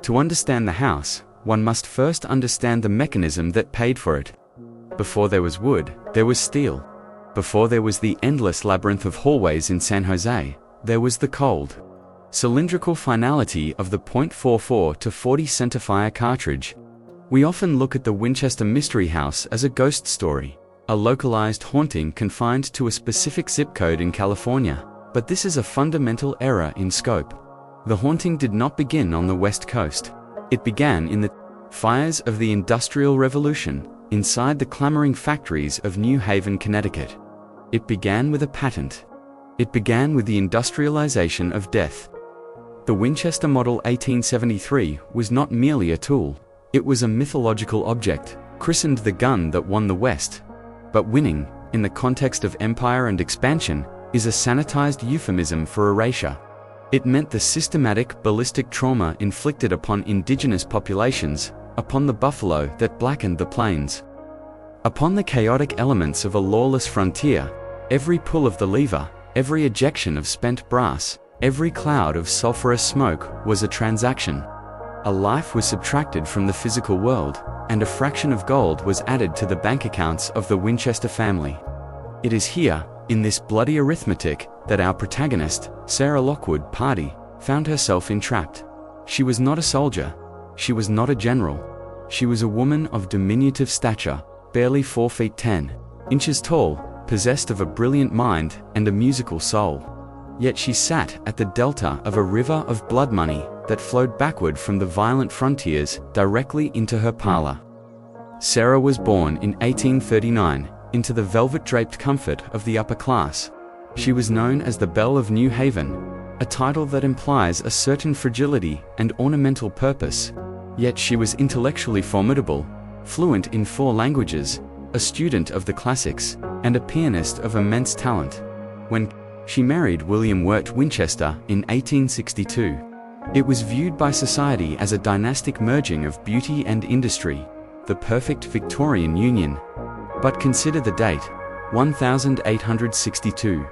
To understand the house, one must first understand the mechanism that paid for it. Before there was wood, there was steel. Before there was the endless labyrinth of hallways in San Jose, there was the cold, cylindrical finality of the .44 to 40 centerfire cartridge. We often look at the Winchester Mystery House as a ghost story, a localized haunting confined to a specific zip code in California, but this is a fundamental error in scope. The haunting did not begin on the West Coast. It began in the fires of the Industrial Revolution, inside the clamoring factories of New Haven, Connecticut. It began with a patent. It began with the industrialization of death. The Winchester Model 1873 was not merely a tool. It was a mythological object, christened the gun that won the West. But winning, in the context of empire and expansion, is a sanitized euphemism for erasure. It meant the systematic ballistic trauma inflicted upon indigenous populations, upon the buffalo that blackened the plains, upon the chaotic elements of a lawless frontier. Every pull of the lever, every ejection of spent brass, every cloud of sulfurous smoke was a transaction. A life was subtracted from the physical world, and a fraction of gold was added to the bank accounts of the Winchester family. It is here, in this bloody arithmetic, that our protagonist, Sarah Lockwood Pardee, found herself entrapped. She was not a soldier. She was not a general. She was a woman of diminutive stature, barely 4 feet 10 inches tall, possessed of a brilliant mind and a musical soul. Yet she sat at the delta of a river of blood money that flowed backward from the violent frontiers directly into her parlor. Sarah was born in 1839 into the velvet-draped comfort of the upper class. She was known as the Belle of New Haven, a title that implies a certain fragility and ornamental purpose. Yet she was intellectually formidable, fluent in 4 languages, a student of the classics, and a pianist of immense talent. When she married William Wirt Winchester in 1862, it was viewed by society as a dynastic merging of beauty and industry, the perfect Victorian union. But consider the date, 1862.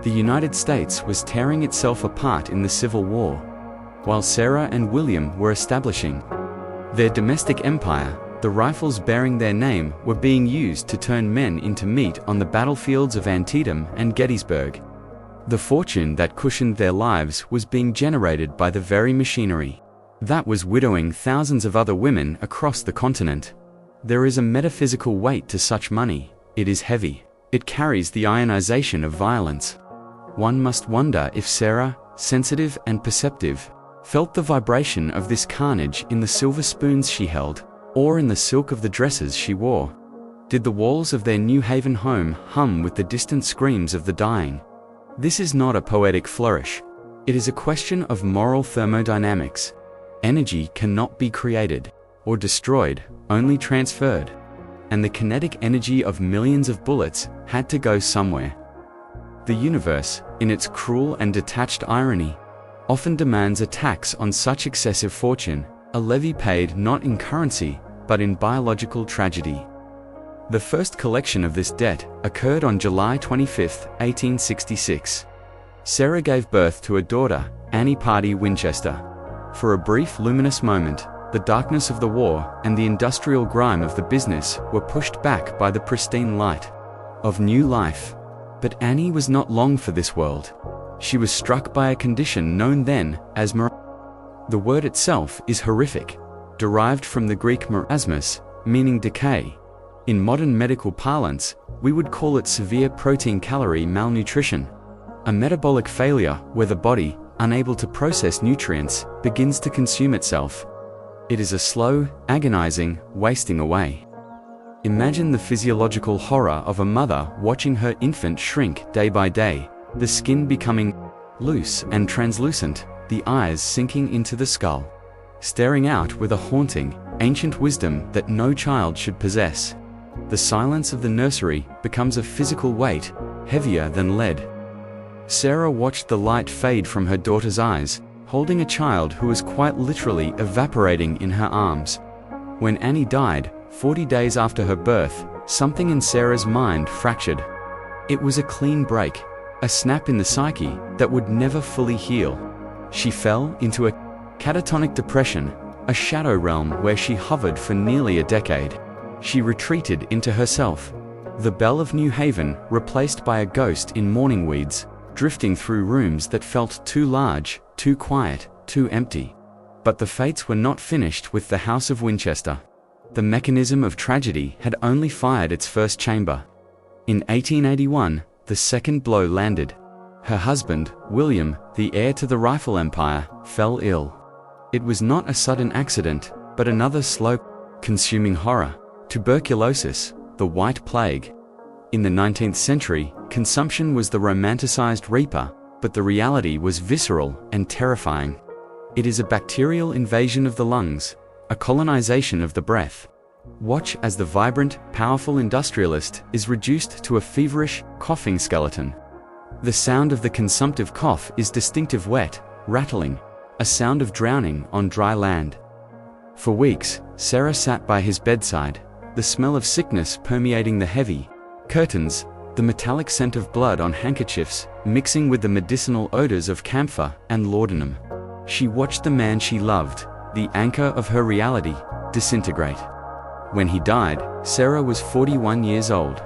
The United States was tearing itself apart in the Civil War, while Sarah and William were establishing their domestic empire. The rifles bearing their name were being used to turn men into meat on the battlefields of Antietam and Gettysburg. The fortune that cushioned their lives was being generated by the very machinery that was widowing thousands of other women across the continent. There is a metaphysical weight to such money. It is heavy. It carries the ionization of violence. One must wonder if Sarah, sensitive and perceptive, felt the vibration of this carnage in the silver spoons she held, or in the silk of the dresses she wore. Did the walls of their New Haven home hum with the distant screams of the dying? This is not a poetic flourish. It is a question of moral thermodynamics. Energy cannot be created or destroyed, only transferred. And the kinetic energy of millions of bullets had to go somewhere. The universe, in its cruel and detached irony, often demands a tax on such excessive fortune, a levy paid not in currency, but in biological tragedy. The first collection of this debt occurred on July 25, 1866. Sarah gave birth to a daughter, Annie Pardee Winchester. For a brief luminous moment, the darkness of the war and the industrial grime of the business were pushed back by the pristine light of new life. But Annie was not long for this world. She was struck by a condition known then as The word itself is horrific, derived from the Greek marasmus, meaning decay. In modern medical parlance, we would call it severe protein-calorie malnutrition, a metabolic failure where the body, unable to process nutrients, begins to consume itself. It is a slow, agonizing wasting away. Imagine the physiological horror of a mother watching her infant shrink day by day, the skin becoming loose and translucent, the eyes sinking into the skull, staring out with a haunting, ancient wisdom that no child should possess. The silence of the nursery becomes a physical weight, heavier than lead. Sarah watched the light fade from her daughter's eyes, holding a child who was quite literally evaporating in her arms. When Annie died, 40 days after her birth, something in Sarah's mind fractured. It was a clean break, a snap in the psyche that would never fully heal. She fell into a Catatonic depression, a shadow realm where she hovered for nearly a decade. She retreated into herself. The belle of New Haven, replaced by a ghost in mourning weeds, drifting through rooms that felt too large, too quiet, too empty. But the fates were not finished with the House of Winchester. The mechanism of tragedy had only fired its first chamber. In 1881, the second blow landed. Her husband, William, the heir to the rifle empire, fell ill. It was not a sudden accident, but another slow, consuming horror: tuberculosis, the White Plague. In the 19th century, consumption was the romanticized reaper, but the reality was visceral and terrifying. It is a bacterial invasion of the lungs, a colonization of the breath. Watch as the vibrant, powerful industrialist is reduced to a feverish, coughing skeleton. The sound of the consumptive cough is distinctive wet, rattling, a sound of drowning on dry land. For weeks, Sarah sat by his bedside, the smell of sickness permeating the heavy curtains, the metallic scent of blood on handkerchiefs, mixing with the medicinal odors of camphor and laudanum. She watched the man she loved, the anchor of her reality, disintegrate. When he died, Sarah was 41 years old.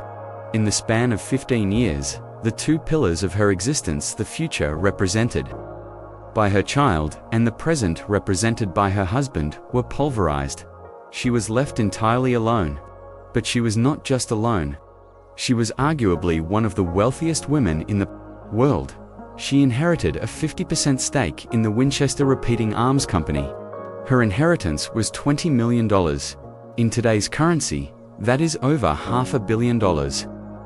In the span of 15 years, the two pillars of her existence, the future represented by her child and the present represented by her husband, were pulverized. She was left entirely alone. But she was not just alone. She was arguably one of the wealthiest women in the world. She inherited a 50% stake in the Winchester Repeating Arms Company. Her inheritance was $20 million. In today's currency, that is over $500 million.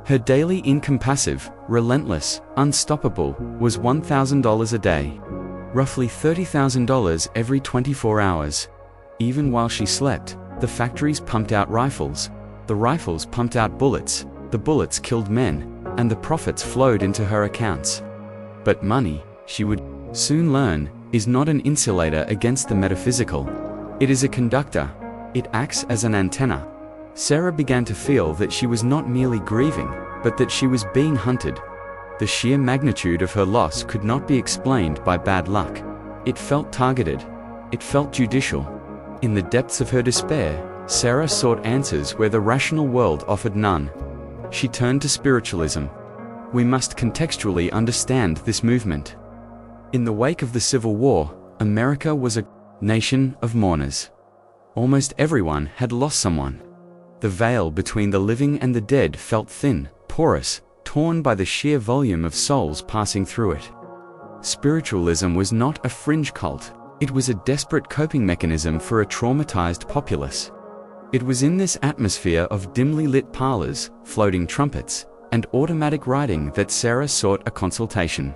Her daily income, passive, relentless, unstoppable, was $1,000 a day. Roughly $30,000 every 24 hours. Even while she slept, the factories pumped out rifles. The rifles pumped out bullets. The bullets killed men, and the profits flowed into her accounts. But money, she would soon learn, is not an insulator against the metaphysical. It is a conductor. It acts as an antenna. Sarah began to feel that she was not merely grieving, but that she was being hunted. The sheer magnitude of her loss could not be explained by bad luck. It felt targeted. It felt judicial. In the depths of her despair, Sarah sought answers where the rational world offered none. She turned to spiritualism. We must contextually understand this movement. In the wake of the Civil War, America was a nation of mourners. Almost everyone had lost someone. The veil between the living and the dead felt thin, porous, torn by the sheer volume of souls passing through it. Spiritualism was not a fringe cult. It was a desperate coping mechanism for a traumatized populace. It was in this atmosphere of dimly lit parlors, floating trumpets, and automatic writing that Sarah sought a consultation.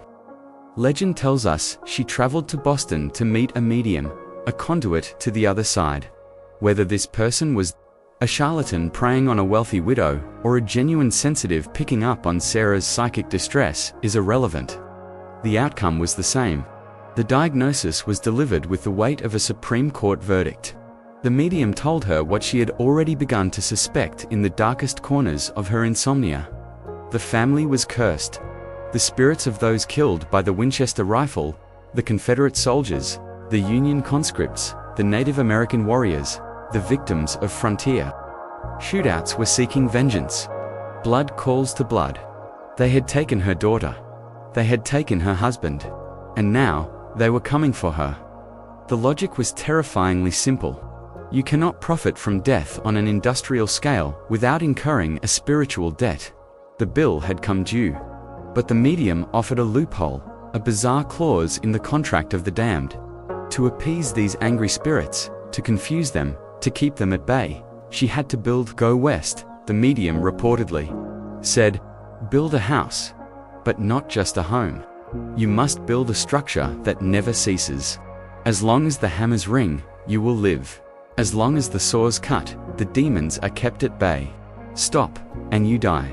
Legend tells us she traveled to Boston to meet a medium, a conduit to the other side. Whether this person was a charlatan preying on a wealthy widow, or a genuine sensitive picking up on Sarah's psychic distress, is irrelevant. The outcome was the same. The diagnosis was delivered with the weight of a Supreme Court verdict. The medium told her what she had already begun to suspect in the darkest corners of her insomnia. The family was cursed. The spirits of those killed by the Winchester rifle, the Confederate soldiers, the Union conscripts, the Native American warriors, the victims of frontier shootouts were seeking vengeance. Blood calls to blood. They had taken her daughter. They had taken her husband. And now, they were coming for her. The logic was terrifyingly simple. You cannot profit from death on an industrial scale without incurring a spiritual debt. The bill had come due. But the medium offered a loophole, a bizarre clause in the contract of the damned. To appease these angry spirits, to confuse them, to keep them at bay, she had to go west, the medium reportedly said. Build a house. But not just a home. You must build a structure that never ceases. As long as the hammers ring, you will live. As long as the saws cut, the demons are kept at bay. Stop, and you die.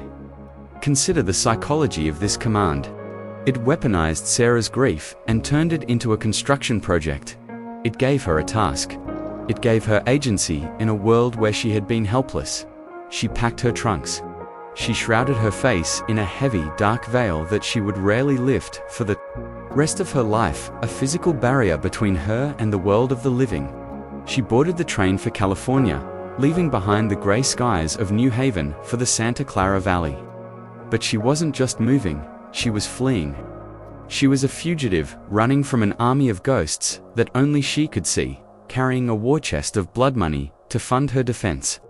Consider the psychology of this command. It weaponized Sarah's grief and turned it into a construction project. It gave her a task. It gave her agency in a world where she had been helpless. She packed her trunks. She shrouded her face in a heavy, dark veil that she would rarely lift for the Rest of her life, a physical barrier between her and the world of the living. She boarded the train for California, leaving behind the gray skies of New Haven for the Santa Clara Valley. But she wasn't just moving, she was fleeing. She was a fugitive, running from an army of ghosts that only she could see, carrying a war chest of blood money to fund her defense.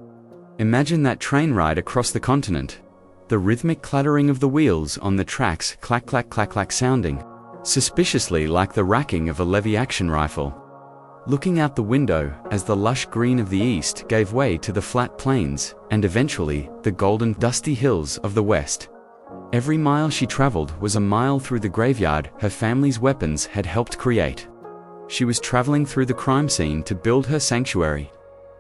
Imagine that train ride across the continent. The rhythmic clattering of the wheels on the tracks, clack clack clack clack sounding, suspiciously like the racking of a lever-action rifle. Looking out the window as the lush green of the east gave way to the flat plains, and eventually the golden, dusty hills of the west. Every mile she traveled was a mile through the graveyard her family's weapons had helped create. She was traveling through the crime scene to build her sanctuary.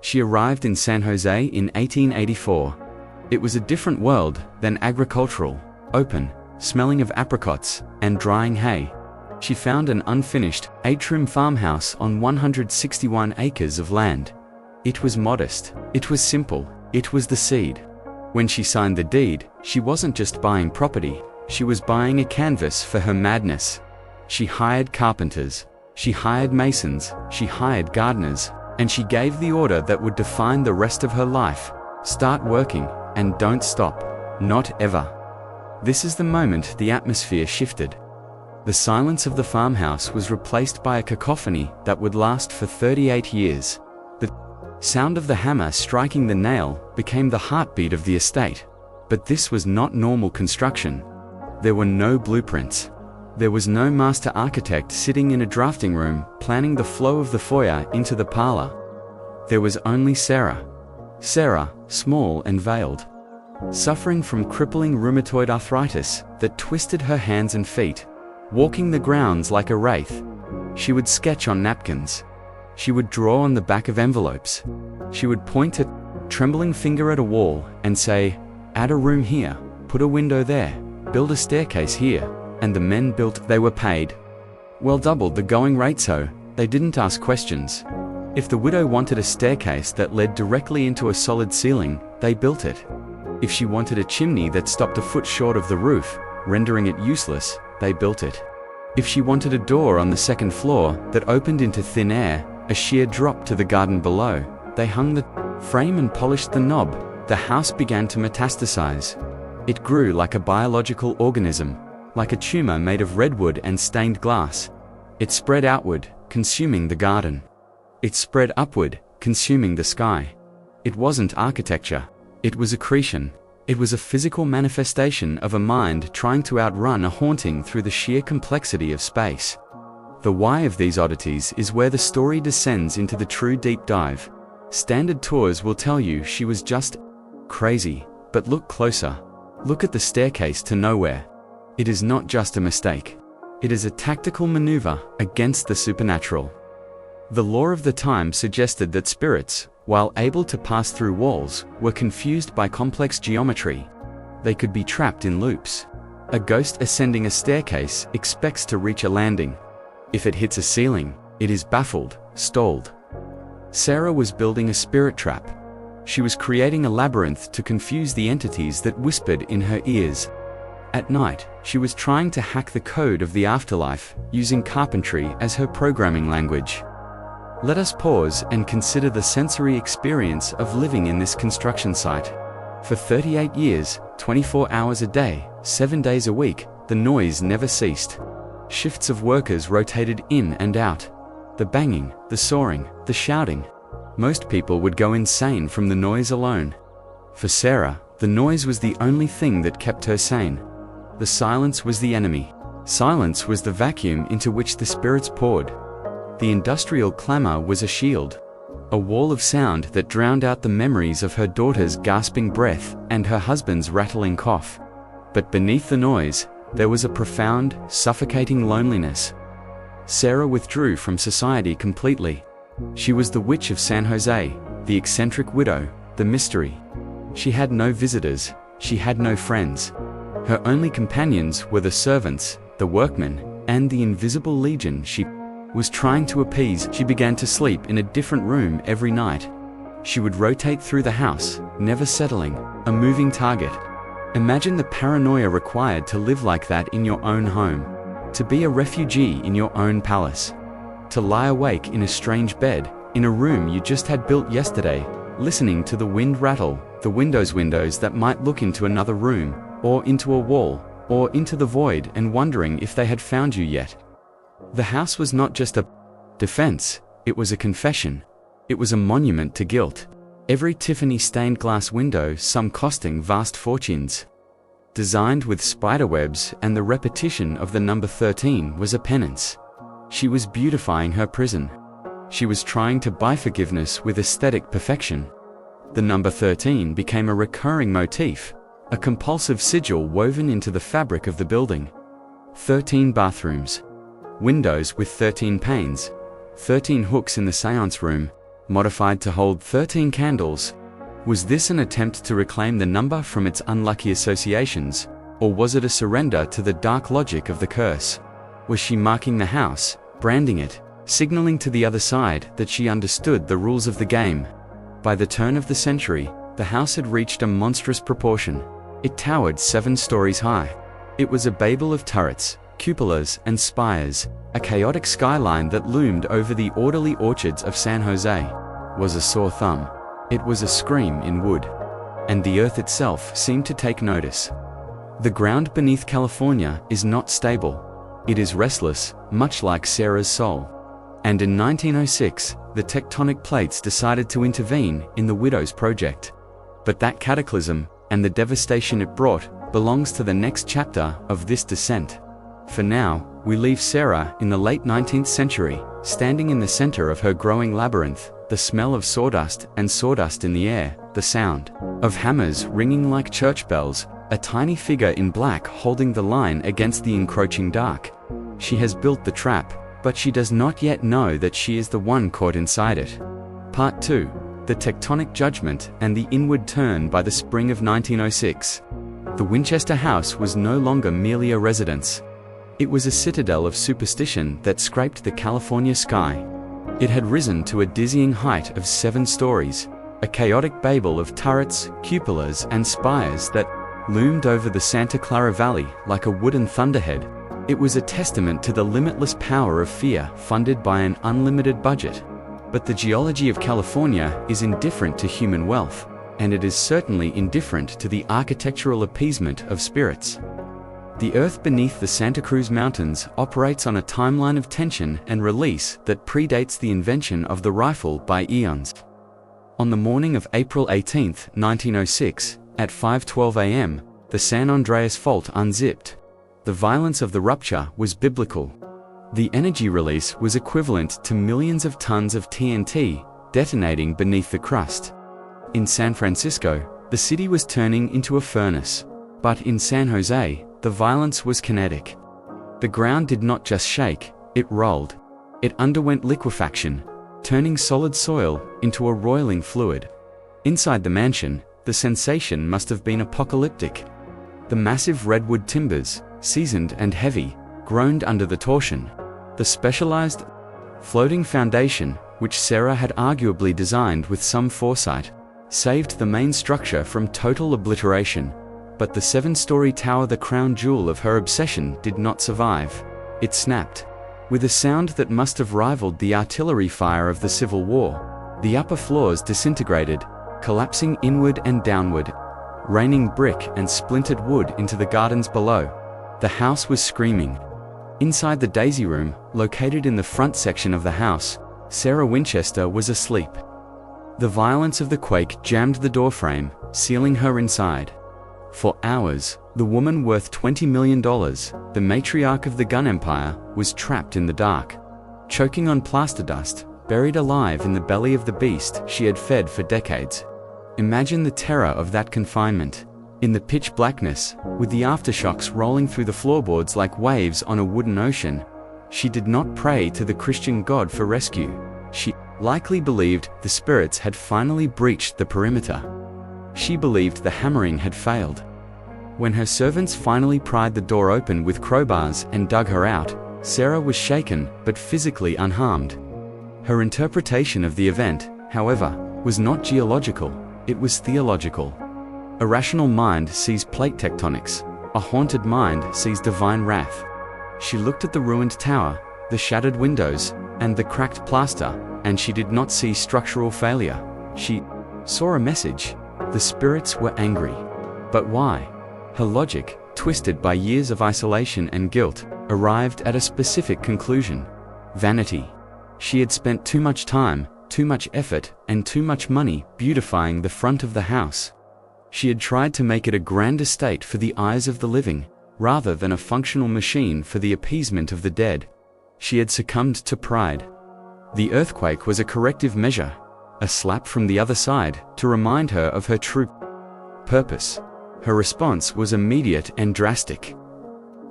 She arrived in San Jose in 1884. It was a different world than agricultural, open, smelling of apricots and drying hay. She found an unfinished, atrium farmhouse on 161 acres of land. It was modest, it was simple, it was the seed. When she signed the deed, she wasn't just buying property, she was buying a canvas for her madness. She hired carpenters, she hired masons, she hired gardeners, and she gave the order that would define the rest of her life: start working, and don't stop, not ever. This is the moment the atmosphere shifted. The silence of the farmhouse was replaced by a cacophony that would last for 38 years. The sound of the hammer striking the nail became the heartbeat of the estate. But this was not normal construction. There were no blueprints. There was no master architect sitting in a drafting room planning the flow of the foyer into the parlor. There was only Sarah. Sarah, small and veiled, suffering from crippling rheumatoid arthritis that twisted her hands and feet, walking the grounds like a wraith. She would sketch on napkins. She would draw on the back of envelopes. She would point a trembling finger at a wall and say, "Add a room here, put a window there, build a staircase here," and the men built. They were paid. Well, doubled the going rate, so they didn't ask questions. If the widow wanted a staircase that led directly into a solid ceiling, they built it. If she wanted a chimney that stopped a foot short of the roof, rendering it useless, they built it. If she wanted a door on the second floor that opened into thin air, a sheer drop to the garden below, they hung the frame and polished the knob. The house began to metastasize. It grew like a biological organism, like a tumor made of redwood and stained glass. It spread outward, consuming the garden. It spread upward, consuming the sky. It wasn't architecture. It was accretion. It was a physical manifestation of a mind trying to outrun a haunting through the sheer complexity of space. The why of these oddities is where the story descends into the true deep dive. Standard tours will tell you she was just crazy, but look closer. Look at the staircase to nowhere. It is not just a mistake. It is a tactical maneuver against the supernatural. The law of the time suggested that spirits, while able to pass through walls, were confused by complex geometry. They could be trapped in loops. A ghost ascending a staircase expects to reach a landing. If it hits a ceiling, it is baffled, stalled. Sarah was building a spirit trap. She was creating a labyrinth to confuse the entities that whispered in her ears. At night, she was trying to hack the code of the afterlife, using carpentry as her programming language. Let us pause and consider the sensory experience of living in this construction site. For 38 years, 24 hours a day, 7 days a week, the noise never ceased. Shifts of workers rotated in and out. The banging, the sawing, the shouting. Most people would go insane from the noise alone. For Sarah, the noise was the only thing that kept her sane. The silence was the enemy. Silence was the vacuum into which the spirits poured. The industrial clamor was a shield, a wall of sound that drowned out the memories of her daughter's gasping breath and her husband's rattling cough. But beneath the noise, there was a profound, suffocating loneliness. Sarah withdrew from society completely. She was the witch of San Jose, the eccentric widow, the mystery. She had no visitors, she had no friends. Her only companions were the servants, the workmen, and the invisible legion she was trying to appease. She began to sleep in a different room every night. She would rotate through the house, never settling, a moving target. Imagine the paranoia required to live like that in your own home. To be a refugee in your own palace. To lie awake in a strange bed, in a room you just had built yesterday, listening to the wind rattle, the windows that might look into another room, or into a wall, or into the void, and wondering if they had found you yet. The house was not just a defense, it was a confession. It was a monument to guilt. Every Tiffany stained glass window, some costing vast fortunes. Designed with spiderwebs, and the repetition of the number 13 was a penance. She was beautifying her prison. She was trying to buy forgiveness with aesthetic perfection. The number 13 became a recurring motif, a compulsive sigil woven into the fabric of the building. 13 bathrooms. Windows with 13 panes. 13 hooks in the seance room, modified to hold 13 candles. Was this an attempt to reclaim the number from its unlucky associations, or was it a surrender to the dark logic of the curse? Was she marking the house, branding it, signaling to the other side that she understood the rules of the game? By the turn of the century, the house had reached a monstrous proportion. It towered 7 stories high. It was a babel of turrets, cupolas, and spires, a chaotic skyline that loomed over the orderly orchards of San Jose. Was a sore thumb. It was a scream in wood. And the earth itself seemed to take notice. The ground beneath California is not stable. It is restless, much like Sarah's soul. And in 1906, the tectonic plates decided to intervene in the Widows Project. But that cataclysm, and the devastation it brought, belongs to the next chapter of this descent. For now, we leave Sarah in the late 19th century, standing in the center of her growing labyrinth, the smell of sawdust and sawdust in the air, the sound of hammers ringing like church bells, a tiny figure in black holding the line against the encroaching dark. She has built the trap, but she does not yet know that she is the one caught inside it. Part 2. The Tectonic Judgment and the Inward Turn. By the spring of 1906, the Winchester House was no longer merely a residence. It was a citadel of superstition that scraped the California sky. It had risen to a dizzying height of 7 stories, a chaotic babel of turrets, cupolas, and spires that loomed over the Santa Clara Valley like a wooden thunderhead. It was a testament to the limitless power of fear funded by an unlimited budget. But the geology of California is indifferent to human wealth, and it is certainly indifferent to the architectural appeasement of spirits. The earth beneath the Santa Cruz Mountains operates on a timeline of tension and release that predates the invention of the rifle by eons. On the morning of April 18, 1906, at 5:12 a.m., the San Andreas Fault unzipped. The violence of the rupture was biblical. The energy release was equivalent to millions of tons of TNT detonating beneath the crust. In San Francisco, the city was turning into a furnace. But in San Jose, the violence was kinetic. The ground did not just shake, it rolled. It underwent liquefaction, turning solid soil into a roiling fluid. Inside the mansion, the sensation must have been apocalyptic. The massive redwood timbers, seasoned and heavy, groaned under the torsion. The specialized floating foundation, which Sarah had arguably designed with some foresight, saved the main structure from total obliteration. But the 7-story tower, the crown jewel of her obsession, did not survive. It snapped. With a sound that must have rivaled the artillery fire of the Civil War, the upper floors disintegrated, collapsing inward and downward, raining brick and splintered wood into the gardens below. The house was screaming. Inside the Daisy Room, located in the front section of the house, Sarah Winchester was asleep. The violence of the quake jammed the doorframe, sealing her inside. For hours, the woman worth $20 million, the matriarch of the gun empire, was trapped in the dark. Choking on plaster dust, buried alive in the belly of the beast she had fed for decades. Imagine the terror of that confinement. In the pitch blackness, with the aftershocks rolling through the floorboards like waves on a wooden ocean, she did not pray to the Christian God for rescue. She likely believed the spirits had finally breached the perimeter. She believed the hammering had failed. When her servants finally pried the door open with crowbars and dug her out, Sarah was shaken but physically unharmed. Her interpretation of the event, however, was not geological, it was theological. A rational mind sees plate tectonics, a haunted mind sees divine wrath. She looked at the ruined tower, the shattered windows, and the cracked plaster, and she did not see structural failure. She saw a message. The spirits were angry. But why? Her logic, twisted by years of isolation and guilt, arrived at a specific conclusion: vanity. She had spent too much time, too much effort, and too much money beautifying the front of the house. She had tried to make it a grand estate for the eyes of the living, rather than a functional machine for the appeasement of the dead. She had succumbed to pride. The earthquake was a corrective measure, a slap from the other side to remind her of her true purpose. Her response was immediate and drastic.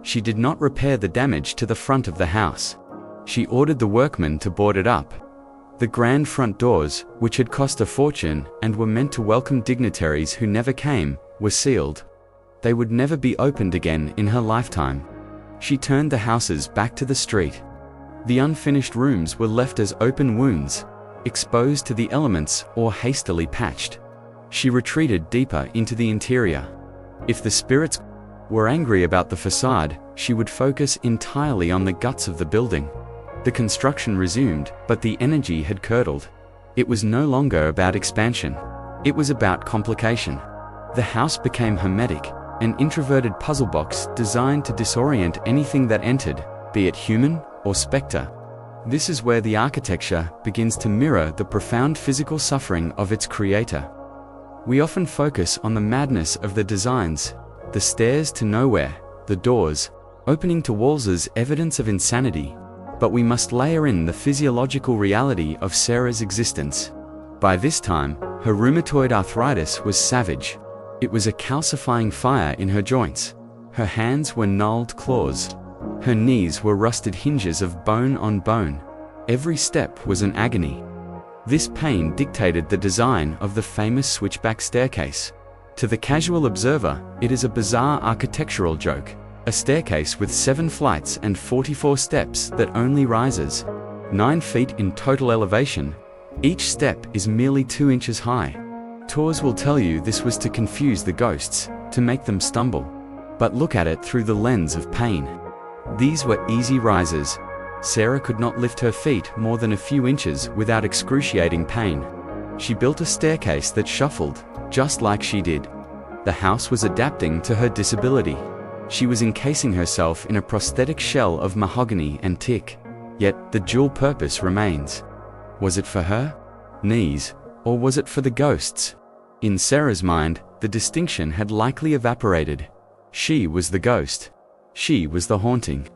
She did not repair the damage to the front of the house. She ordered the workmen to board it up. The grand front doors, which had cost a fortune and were meant to welcome dignitaries who never came, were sealed. They would never be opened again in her lifetime. She turned the houses back to the street. The unfinished rooms were left as open wounds, exposed to the elements or hastily patched. She retreated deeper into the interior. If the spirits were angry about the facade, she would focus entirely on the guts of the building. The construction resumed, but the energy had curdled. It was no longer about expansion. It was about complication. The house became hermetic, an introverted puzzle box designed to disorient anything that entered, be it human or spectre. This is where the architecture begins to mirror the profound physical suffering of its creator. We often focus on the madness of the designs, the stairs to nowhere, the doors opening to walls as evidence of insanity. But we must layer in the physiological reality of Sarah's existence. By this time, her rheumatoid arthritis was savage. It was a calcifying fire in her joints. Her hands were gnarled claws. Her knees were rusted hinges of bone on bone. Every step was an agony. This pain dictated the design of the famous switchback staircase. To the casual observer, it is a bizarre architectural joke. A staircase with 7 flights and 44 steps that only rises 9 feet in total elevation. Each step is merely 2 inches high. Tours will tell you this was to confuse the ghosts, to make them stumble. But look at it through the lens of pain. These were easy rises. Sarah could not lift her feet more than a few inches without excruciating pain. She built a staircase that shuffled, just like she did. The house was adapting to her disability. She was encasing herself in a prosthetic shell of mahogany and teak. Yet the dual purpose remains. Was it for her knees, or was it for the ghosts? In Sarah's mind, the distinction had likely evaporated. She was the ghost. She was the haunting.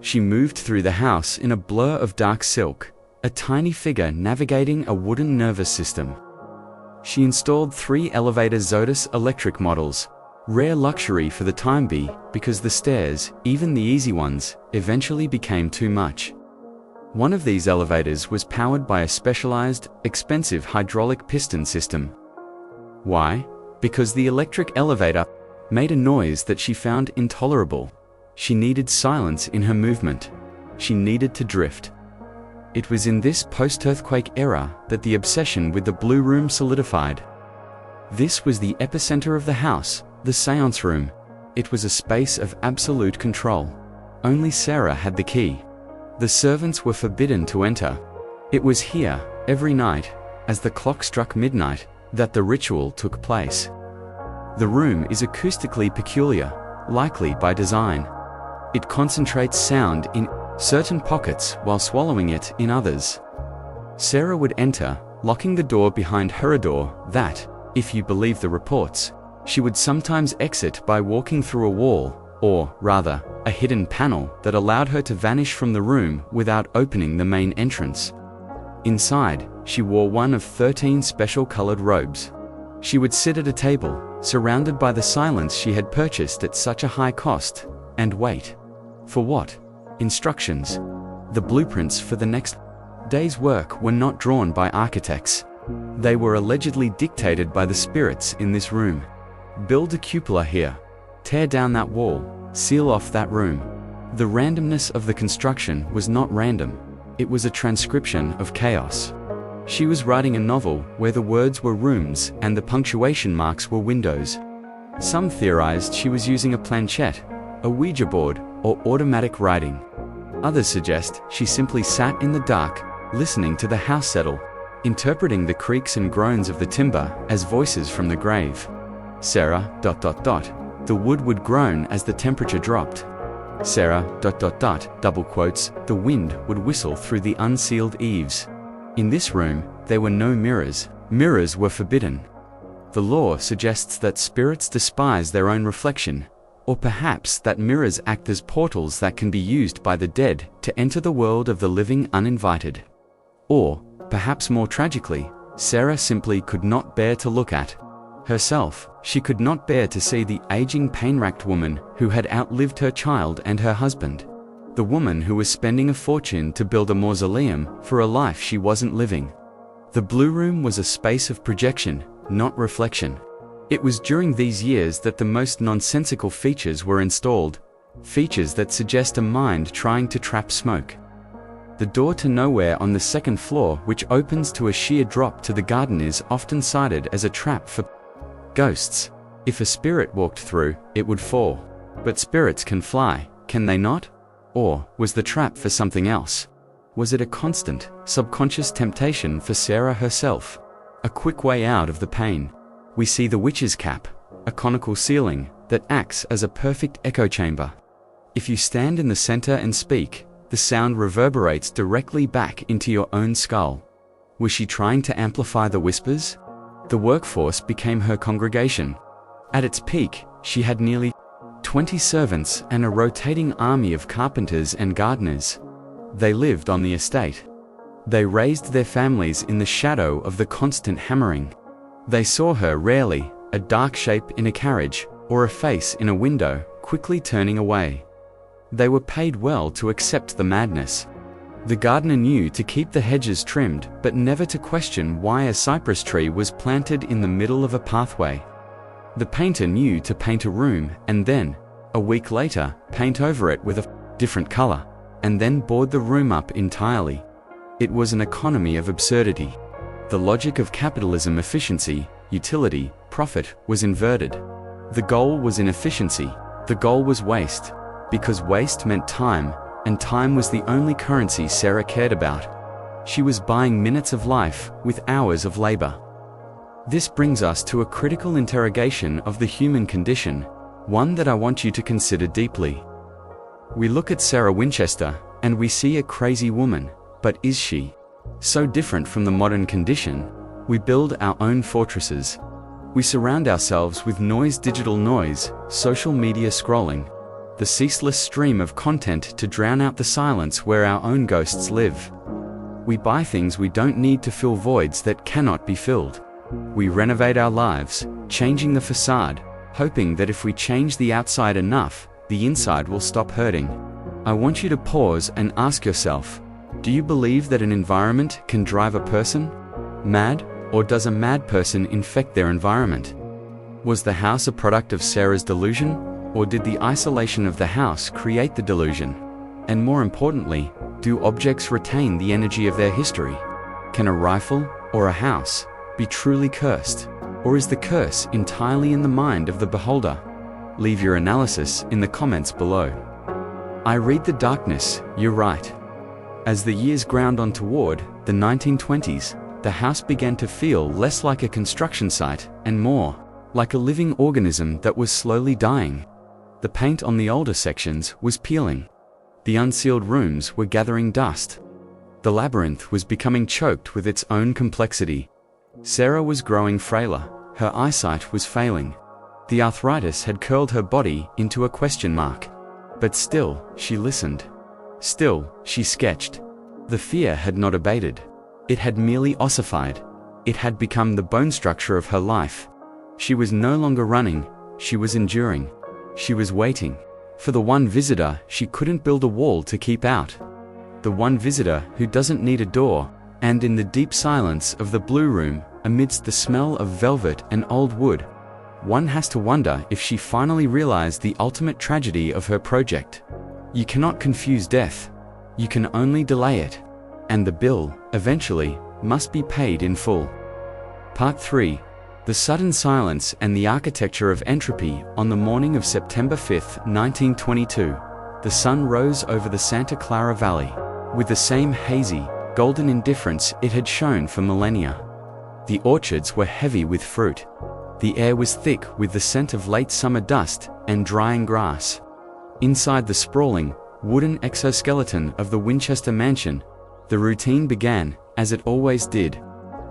She moved through the house in a blur of dark silk, a tiny figure navigating a wooden nervous system. She installed 3 elevator Zodus electric models, rare luxury for the time being, because the stairs, even the easy ones, eventually became too much. One of these elevators was powered by a specialized, expensive hydraulic piston system. Why? Because the electric elevator made a noise that she found intolerable. She needed silence in her movement. She needed to drift. It was in this post-earthquake era that the obsession with the Blue Room solidified. This was the epicenter of the house, the seance room. It was a space of absolute control. Only Sarah had the key. The servants were forbidden to enter. It was here, every night, as the clock struck midnight, that the ritual took place. The room is acoustically peculiar, likely by design. It concentrates sound in certain pockets while swallowing it in others. Sarah would enter, locking the door behind her, a door that, if you believe the reports, she would sometimes exit by walking through a wall, or, rather, a hidden panel that allowed her to vanish from the room without opening the main entrance. Inside, she wore one of 13 special colored robes. She would sit at a table, surrounded by the silence she had purchased at such a high cost, and wait. For what? Instructions. The blueprints for the next day's work were not drawn by architects. They were allegedly dictated by the spirits in this room. Build a cupola here. Tear down that wall. Seal off that room. The randomness of the construction was not random. It was a transcription of chaos. She was writing a novel where the words were rooms and the punctuation marks were windows. Some theorized she was using a planchette, a Ouija board, or automatic writing. Others suggest she simply sat in the dark, listening to the house settle, interpreting the creaks and groans of the timber as voices from the grave. Sarah... The wood would groan as the temperature dropped. Sarah... double quotes, the wind would whistle through the unsealed eaves. In this room, there were no mirrors. Mirrors were forbidden. The law suggests that spirits despise their own reflection, or perhaps that mirrors act as portals that can be used by the dead to enter the world of the living uninvited. Or, perhaps more tragically, Sarah simply could not bear to look at herself. She could not bear to see the aging, pain-racked woman who had outlived her child and her husband. The woman who was spending a fortune to build a mausoleum for a life she wasn't living. The Blue Room was a space of projection, not reflection. It was during these years that the most nonsensical features were installed, features that suggest a mind trying to trap smoke. The door to nowhere on the second floor, which opens to a sheer drop to the garden, is often cited as a trap for ghosts. If a spirit walked through, it would fall. But spirits can fly, can they not? Or was the trap for something else? Was it a constant, subconscious temptation for Sarah herself? A quick way out of the pain. We see the witch's cap, a conical ceiling that acts as a perfect echo chamber. If you stand in the center and speak, the sound reverberates directly back into your own skull. Was she trying to amplify the whispers? The workforce became her congregation. At its peak, she had nearly 20 servants and a rotating army of carpenters and gardeners. They lived on the estate. They raised their families in the shadow of the constant hammering. They saw her rarely, a dark shape in a carriage, or a face in a window, quickly turning away. They were paid well to accept the madness. The gardener knew to keep the hedges trimmed, but never to question why a cypress tree was planted in the middle of a pathway. The painter knew to paint a room, and then, a week later, paint over it with a different color, and then board the room up entirely. It was an economy of absurdity. The logic of capitalism, efficiency, utility, profit, was inverted. The goal was inefficiency. The goal was waste, because waste meant time, and time was the only currency Sarah cared about. She was buying minutes of life with hours of labor. This brings us to a critical interrogation of the human condition, one that I want you to consider deeply. We look at Sarah Winchester, and we see a crazy woman, but is she so different from the modern condition? We build our own fortresses. We surround ourselves with noise, digital noise, social media scrolling, the ceaseless stream of content to drown out the silence where our own ghosts live. We buy things we don't need to fill voids that cannot be filled. We renovate our lives, changing the facade, hoping that if we change the outside enough, the inside will stop hurting. I want you to pause and ask yourself, do you believe that an environment can drive a person mad, or does a mad person infect their environment? Was the house a product of Sarah's delusion, or did the isolation of the house create the delusion? And more importantly, do objects retain the energy of their history? Can a rifle or a house be truly cursed, or is the curse entirely in the mind of the beholder? Leave your analysis in the comments below. I read the darkness, you're right. As the years ground on toward the 1920s, the house began to feel less like a construction site and more like a living organism that was slowly dying. The paint on the older sections was peeling. The unsealed rooms were gathering dust. The labyrinth was becoming choked with its own complexity. Sarah was growing frailer. Her eyesight was failing. The arthritis had curled her body into a question mark. But still, she listened. Still, she sketched. The fear had not abated. It had merely ossified. It had become the bone structure of her life. She was no longer running. She was enduring. She was waiting for the one visitor she couldn't build a wall to keep out. The one visitor who doesn't need a door. And in the deep silence of the Blue Room, amidst the smell of velvet and old wood, one has to wonder if she finally realized the ultimate tragedy of her project. You cannot confuse death. You can only delay it. And the bill, eventually, must be paid in full. Part 3. The sudden silence and the architecture of entropy on the morning of September 5, 1922. the sun rose over the Santa Clara Valley, with the same hazy, golden indifference it had shown for millennia. The orchards were heavy with fruit. The air was thick with the scent of late summer dust and drying grass. Inside the sprawling, wooden exoskeleton of the Winchester mansion, the routine began, as it always did.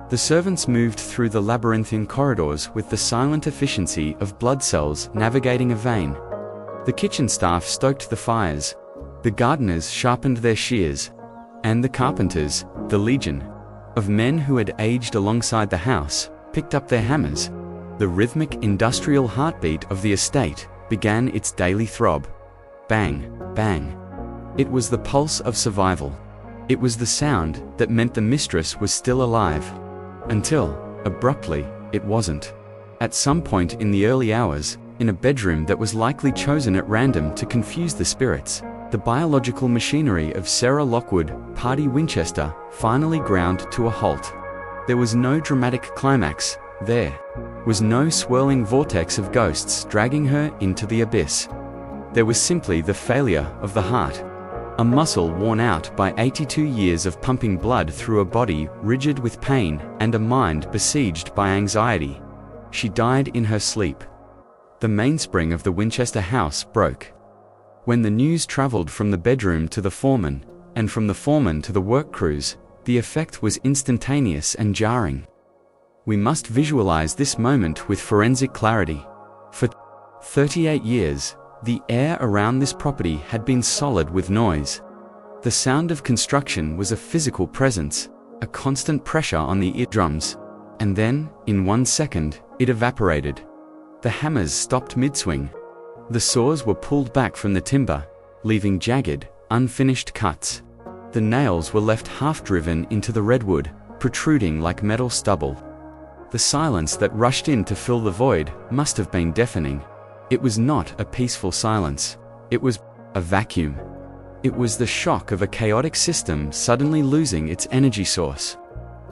The servants moved through the labyrinthine corridors with the silent efficiency of blood cells navigating a vein. The kitchen staff stoked the fires, the gardeners sharpened their shears, and the carpenters, the legion of men who had aged alongside the house, picked up their hammers. The rhythmic industrial heartbeat of the estate began its daily throb. Bang, bang. It was the pulse of survival. It was the sound that meant the mistress was still alive. Until, abruptly, it wasn't. At some point in the early hours, in a bedroom that was likely chosen at random to confuse the spirits, the biological machinery of Sarah Lockwood, Party Winchester, finally ground to a halt. There was no dramatic climax. There was no swirling vortex of ghosts dragging her into the abyss. There was simply the failure of the heart. A muscle worn out by 82 years of pumping blood through a body rigid with pain and a mind besieged by anxiety. She died in her sleep. The mainspring of the Winchester house broke. When the news traveled from the bedroom to the foreman, and from the foreman to the work crews, the effect was instantaneous and jarring. We must visualize this moment with forensic clarity. For 38 years, the air around this property had been solid with noise. The sound of construction was a physical presence, a constant pressure on the eardrums. And then, in 1 second, it evaporated. The hammers stopped mid-swing. The saws were pulled back from the timber, leaving jagged, unfinished cuts. The nails were left half-driven into the redwood, protruding like metal stubble. The silence that rushed in to fill the void must have been deafening. It was not a peaceful silence. It was a vacuum. It was the shock of a chaotic system suddenly losing its energy source.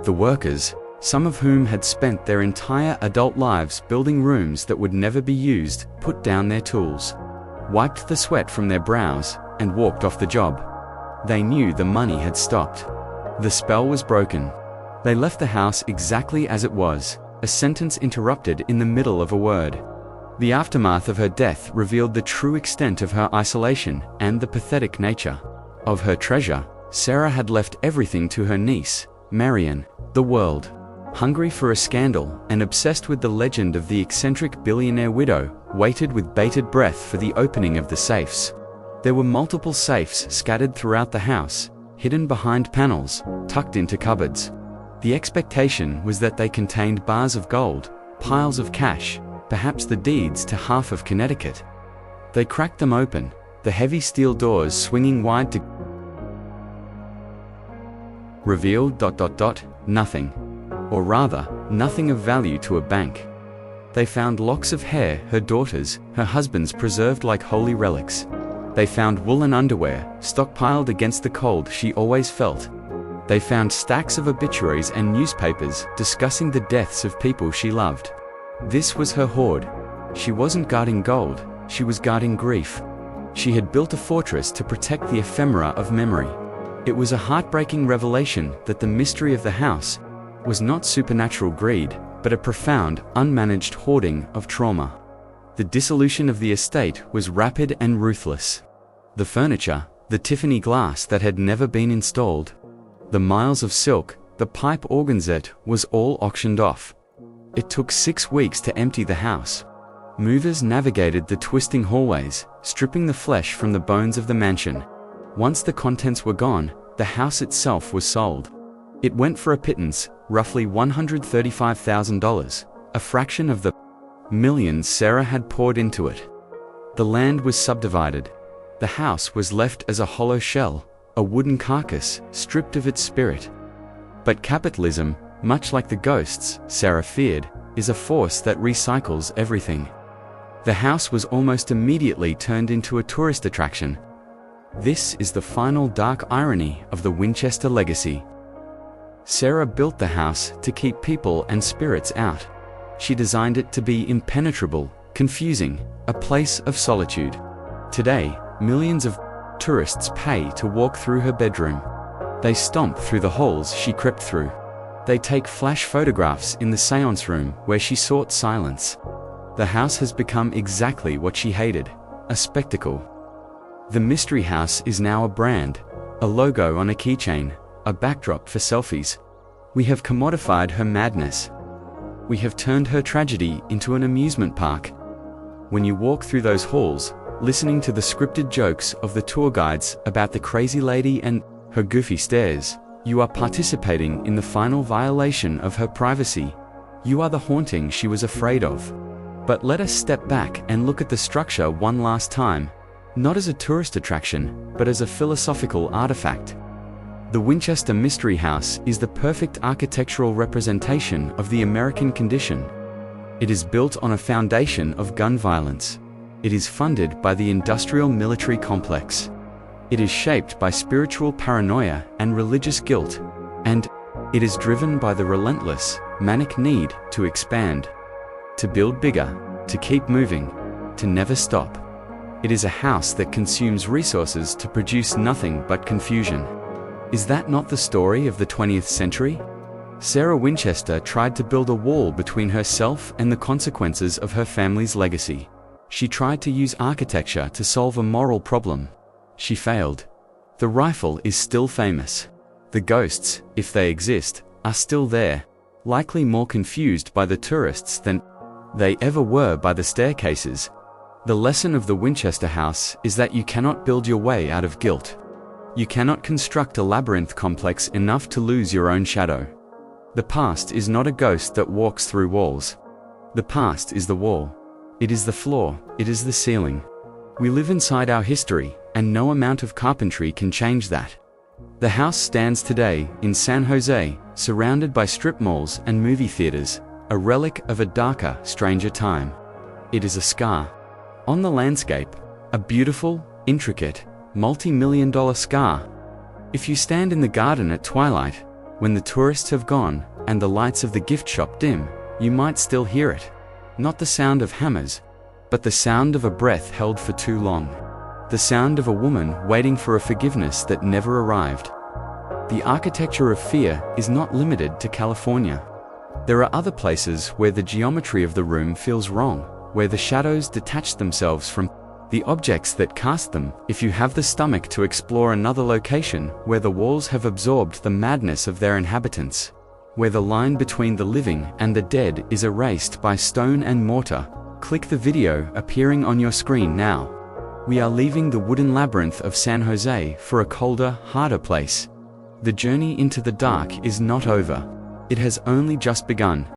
The workers, some of whom had spent their entire adult lives building rooms that would never be used, put down their tools, wiped the sweat from their brows, and walked off the job. They knew the money had stopped. The spell was broken. They left the house exactly as it was, a sentence interrupted in the middle of a word. The aftermath of her death revealed the true extent of her isolation and the pathetic nature of her treasure. Sarah had left everything to her niece, Marian. The world, hungry for a scandal and obsessed with the legend of the eccentric billionaire widow, waited with bated breath for the opening of the safes. There were multiple safes scattered throughout the house, hidden behind panels, tucked into cupboards. The expectation was that they contained bars of gold, piles of cash, perhaps the deeds to half of Connecticut. They cracked them open, the heavy steel doors swinging wide to reveal ... nothing. Or rather, nothing of value to a bank. They found locks of hair, her daughter's, her husband's, preserved like holy relics. They found woolen underwear, stockpiled against the cold she always felt. They found stacks of obituaries and newspapers discussing the deaths of people she loved. This was her hoard. She wasn't guarding gold, she was guarding grief. She had built a fortress to protect the ephemera of memory. It was a heartbreaking revelation that the mystery of the house was not supernatural greed, but a profound, unmanaged hoarding of trauma. The dissolution of the estate was rapid and ruthless. The furniture, the Tiffany glass that had never been installed, the miles of silk, the pipe organzette, was all auctioned off. It took 6 weeks to empty the house. Movers navigated the twisting hallways, stripping the flesh from the bones of the mansion. Once the contents were gone, the house itself was sold. It went for a pittance, roughly $135,000, a fraction of the millions Sarah had poured into it. The land was subdivided. The house was left as a hollow shell, a wooden carcass, stripped of its spirit. But capitalism, much like the ghosts Sarah feared, is a force that recycles everything. The house was almost immediately turned into a tourist attraction. This is the final dark irony of the Winchester legacy. Sarah built the house to keep people and spirits out. She designed it to be impenetrable, confusing, a place of solitude. Today, millions of Tourists pay to walk through her bedroom. They stomp through the holes she crept through. They take flash photographs in the seance room where she sought silence. The house has become exactly what she hated, a spectacle. The Mystery House is now a brand, a logo on a keychain, a backdrop for selfies. We have commodified her madness. We have turned her tragedy into an amusement park. When you walk through those halls, listening to the scripted jokes of the tour guides about the crazy lady and her goofy stares, you are participating in the final violation of her privacy. You are the haunting she was afraid of. But let us step back and look at the structure one last time, not as a tourist attraction, but as a philosophical artifact. The Winchester Mystery House is the perfect architectural representation of the American condition. It is built on a foundation of gun violence. It is funded by the industrial military complex. It is shaped by spiritual paranoia and religious guilt. And it is driven by the relentless, manic need to expand, to build bigger, to keep moving, to never stop. It is a house that consumes resources to produce nothing but confusion. Is that not the story of the 20th century? Sarah Winchester tried to build a wall between herself and the consequences of her family's legacy. She tried to use architecture to solve a moral problem. She failed. The rifle is still famous. The ghosts, if they exist, are still there, likely more confused by the tourists than they ever were by the staircases. The lesson of the Winchester House is that you cannot build your way out of guilt. You cannot construct a labyrinth complex enough to lose your own shadow. The past is not a ghost that walks through walls. The past is the wall. It is the floor, it is the ceiling. We live inside our history, and no amount of carpentry can change that. The house stands today in San Jose, surrounded by strip malls and movie theaters, a relic of a darker, stranger time. It is a scar on the landscape, a beautiful, intricate, multi-million-dollar scar. If you stand in the garden at twilight, when the tourists have gone and the lights of the gift shop dim, you might still hear it. Not the sound of hammers, but the sound of a breath held for too long. The sound of a woman waiting for a forgiveness that never arrived. The architecture of fear is not limited to California. There are other places where the geometry of the room feels wrong, where the shadows detach themselves from the objects that cast them. If you have the stomach to explore another location where the walls have absorbed the madness of their inhabitants, where the line between the living and the dead is erased by stone and mortar, click the video appearing on your screen now. We are leaving the wooden labyrinth of San Jose for a colder, harder place. The journey into the dark is not over. It has only just begun.